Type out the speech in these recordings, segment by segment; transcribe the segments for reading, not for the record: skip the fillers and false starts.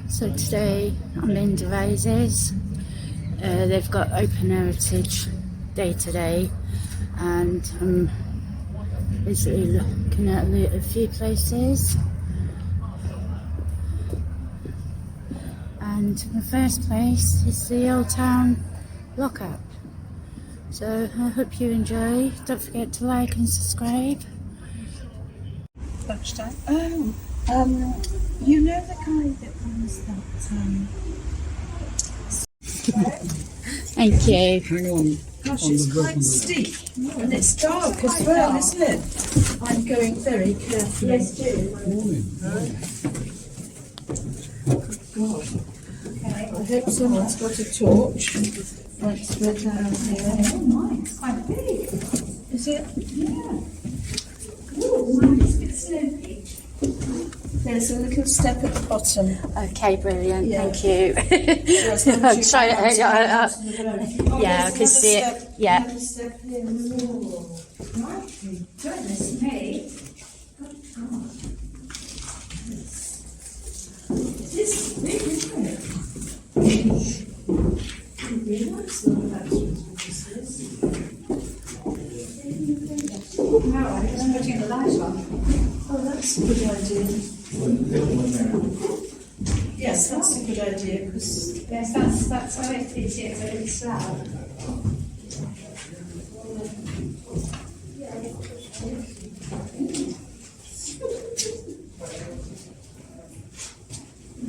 So today I'm in Devizes. They've got Open Heritage Day today, and I'm basically looking at a few places. And the first place is the Old Town Lockup. So I hope you enjoy. Don't forget to like and subscribe. Lunchtime. You know the guy that runs that. Thank you. Hang on. Gosh, it's quite steep and it's dark as well, isn't it? I'm going very carefully. Yes, do. Morning. God. Okay. I hope someone's got a torch. Once we're down here. Oh my, it's quite big. Is it? Yeah. Oh, nice. Bit slopey. There's a little step at the bottom. Okay, brilliant. Yeah. Thank you. I'm trying to. Yeah, I can see it. Yeah. Another step here. Ooh. Mighty goodness me. Good God. It is big, isn't it? I didn't realise all that was business. No, I was putting the light on. Oh, that's a good idea. Yes, that's a good idea because Yes, that's how it is here, but it's loud.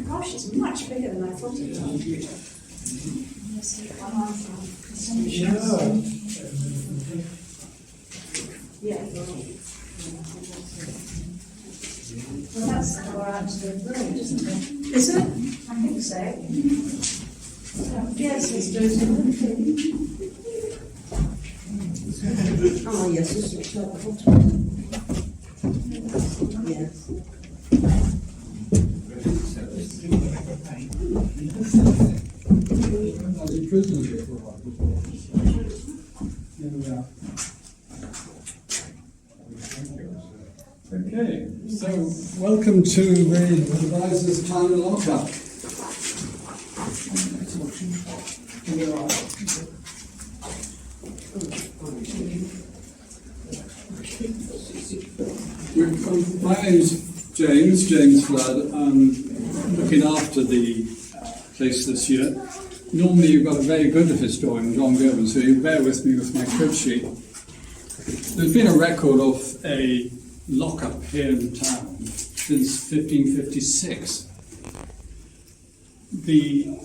Gosh, it's much bigger than I thought it was. Yeah. Well, that's more out to the road, isn't it? is it? I think so. Yes, let's do it. Oh yes, this looks like the bottom. Yes. I was in prison here for a while. Here we are. Okay, so welcome to the Devizes Town Lockup. My name's James Flood. I'm looking after the place this year. Normally you've got a very good historian, John Govan, so you bear with me with my crib sheet. There's been a record of a lockup here in town since 1556. The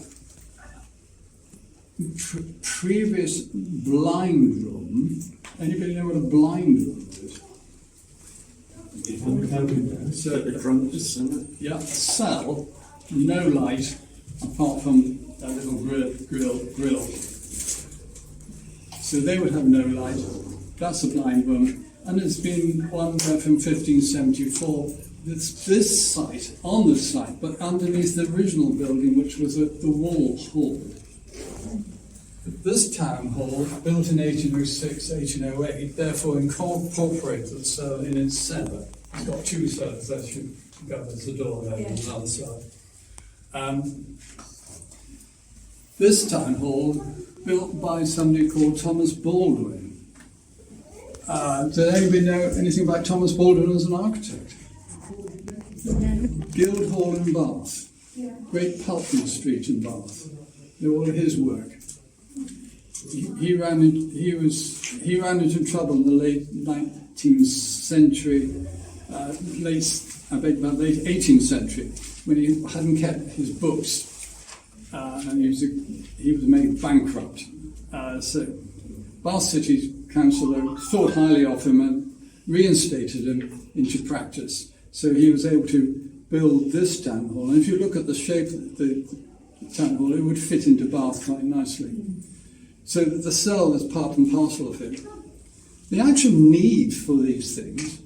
previous blind room, anybody know what a blind room is? So, yeah, a cell, no light, apart from a little grill. So they would have no light. That's a blind room. And there's been one there from 1574. It's this site, on the site, but underneath the original building, which was at the Wall Hall. This town hall, built in 1806, 1808, therefore incorporated the cell in its centre. It's got two cells, as you go, there's the door there on the other side. This town hall, built by somebody called Thomas Baldwin. Does anybody know anything about Thomas Baldwin as an architect? Guildhall in Bath, Great Pulteney Street in Bath. They're all his work. He ran into trouble in the late 19th century, late 18th century, when he hadn't kept his books, and he was made bankrupt. So Bath City Council thought highly of him and reinstated him into practice. So he was able to build this town hall. And if you look at the shape of the town hall, it would fit into Bath quite nicely. So the cell is part and parcel of it. The actual need for these things,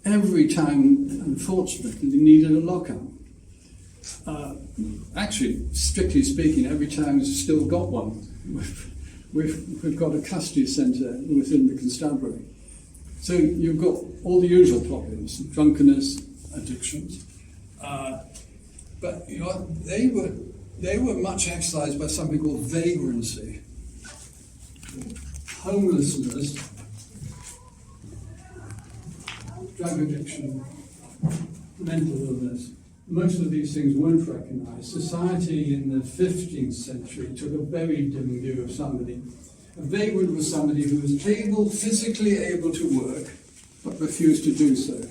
every town, unfortunately, needed a lockup. Actually, strictly speaking, every town has still got one. We've got a custody centre within the constabulary. So you've got all the usual problems, drunkenness, addictions. But you know, they were much exercised by something called vagrancy, homelessness, drug addiction, mental illness. Most of these things weren't recognised. Society in the 15th century took a very dim view of somebody. A vagrant was somebody who was physically able to work, but refused to do so,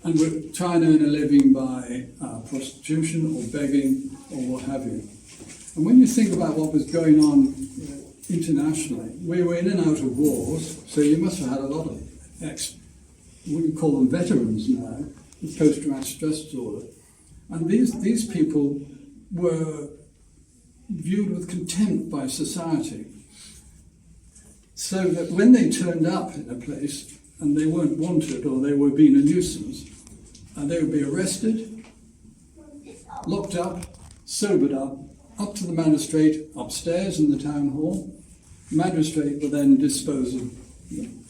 and were trying to earn a living by prostitution or begging or what have you. And when you think about what was going on internationally, we were in and out of wars, so you must have had a lot of what you call them veterans now, with post-traumatic stress disorder. And these people were viewed with contempt by society. So that when they turned up in a place and they weren't wanted or they were being a nuisance, they would be arrested, locked up, sobered up to the magistrate upstairs in the town hall. The magistrate would then dispose of them.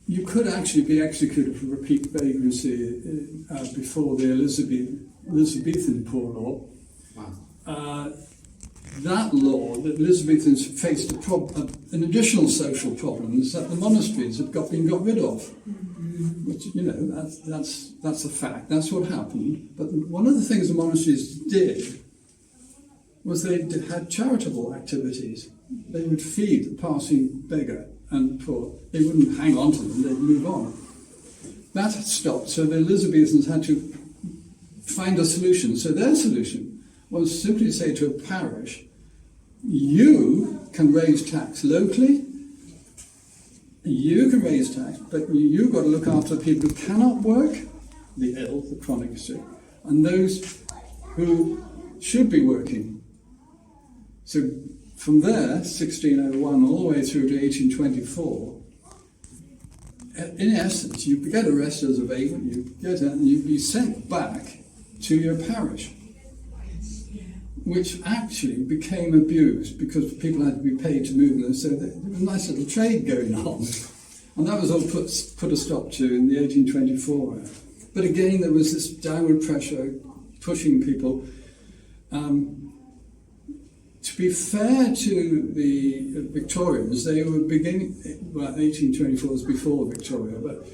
You could actually be executed for repeat vagrancy before the Elizabethan Poor Law. Wow. That law, that Elizabethans faced an additional social problem, is that the monasteries had been got rid of. Which, you know, that's a fact. That's what happened. But one of the things the monasteries did was they had charitable activities. They would feed the passing beggar and poor. They wouldn't hang on to them, they'd move on. That had stopped, so the Elizabethans had to find a solution. So their solution was simply to say to a parish, you can raise tax locally, you can raise tax, but you've got to look after the people who cannot work, the ill, the chronic sick, and those who should be working. So from there, 1601, all the way through to 1824, in essence, you get arrested as a vagrant, you get out and you'd be sent back to your parish, which actually became abused because people had to be paid to move them. So there was a nice little trade going on. And that was all put a stop to in the 1824 era. But again, there was this downward pressure pushing people. To be fair to the Victorians, they were beginning, well, 1824 was before Victoria, but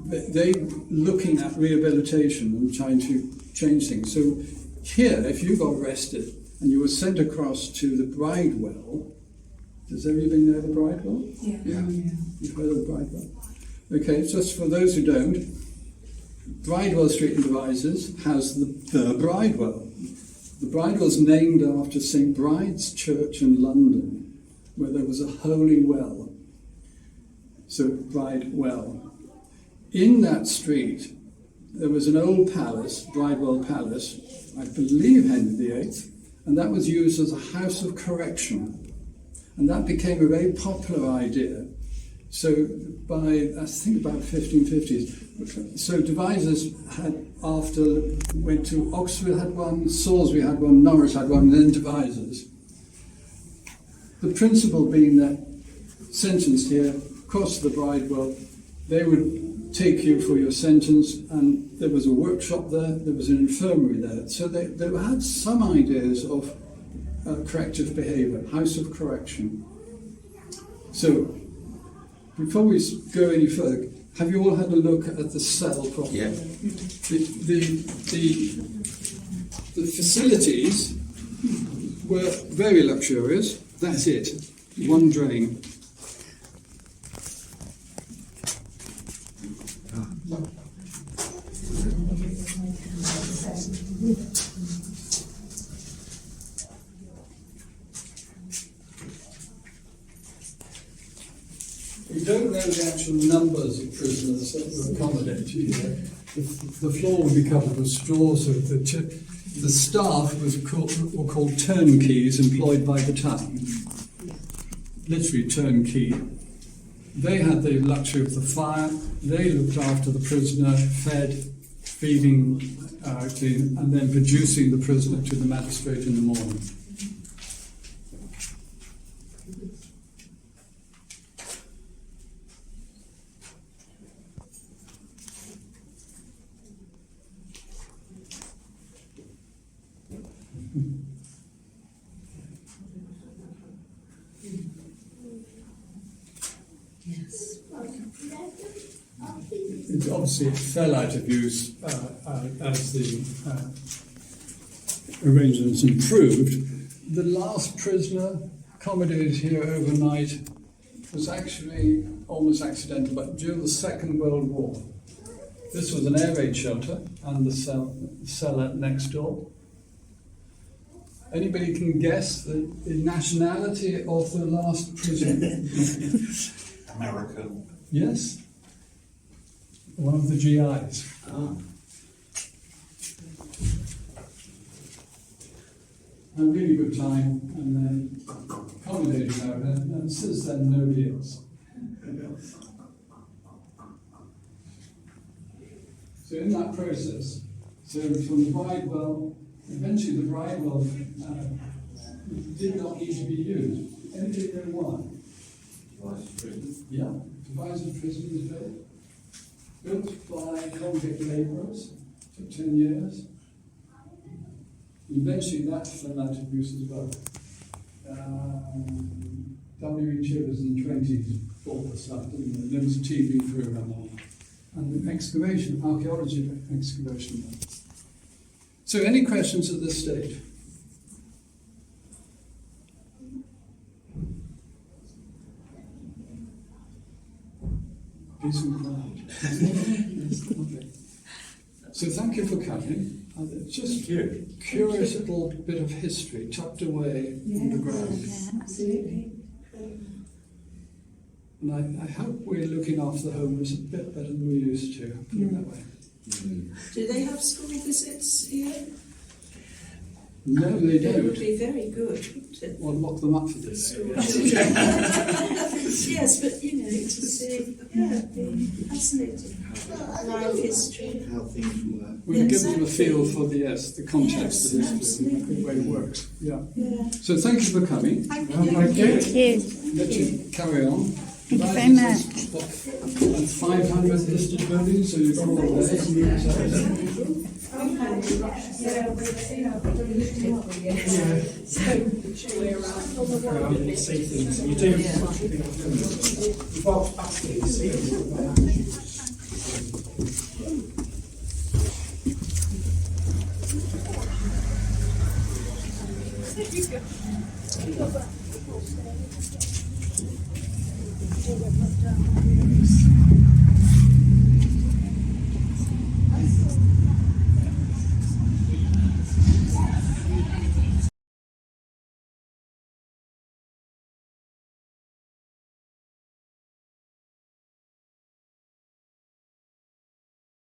they looking at rehabilitation and trying to change things. So here, if you got arrested and you were sent across to the Bridewell, does everybody know the Bridewell? Yeah. You've heard of the Bridewell? Okay, just for those who don't, Bridewell Street in Devizes has the Bridewell. The Bridewell is named after St. Bride's Church in London, where there was a holy well. So, Bridewell. In that street, there was an old palace, Bridewell Palace, I believe Henry VIII, and that was used as a house of correction. And that became a very popular idea. So by, I think about 1550s, so Devizes had, went to Oxford had one, Salisbury had one, Norwich had one, and then Devizes. The principle being that sentenced here, cross the Bridewell, they would take you for your sentence, and there was a workshop there, there was an infirmary there. So they had some ideas of corrective behaviour, house of correction. So, before we go any further, have you all had a look at the cell properly? Yeah. The facilities were very luxurious. That's it. One drain. We don't know the actual numbers of prisoners that were accommodated here. The floor would be covered with straw, so the staff were called turnkeys employed by the town. Literally turnkey. They had the luxury of the fire. They looked after the prisoner, fed, feeding, clean, and then producing the prisoner to the magistrate in the morning. obviously it fell out of use as the arrangements improved. The last prisoner accommodated here overnight was actually almost accidental, but during the Second World War. This was an air raid shelter and the cellar next door. Anybody can guess the nationality of the last prisoner? American. Yes. One of the GIs. Ah. Had a really good time and then accommodated her, and since then nobody else. So in that process, so from the Bridewell, eventually the Bridewell did not need to be used. Anybody know why? Yeah, Devizes prison was built by convict labourers, took 10 years. Eventually that fell out of use as well. W.E. Chivers in the 20s bought the stuff, didn't they? There was a TV programme on. And the excavation, archaeology excavation. So any questions at this stage? Decent crowd. Yes, lovely. So thank you for coming. Just a curious little bit of history tucked away underground. Absolutely. And I hope we're looking after the homeless a bit better than we used to, put it that way. Do they have school visits here? No, they It would don't. be very good, wouldn't it? Well, lock them up for this. School children. Yes, but you know, to see, it'd be fascinating. Life history. How things work. We'll give them a Exactly. feel for the context of Yes, this, the absolutely. way it works. Yeah. Yeah. So thank you for coming. Thank Thank you. you. Thank you. Let you carry on. Thank you very much. What, 500 listed buildings, so you've got all of those. See things, and you do. You've got capacity to see things.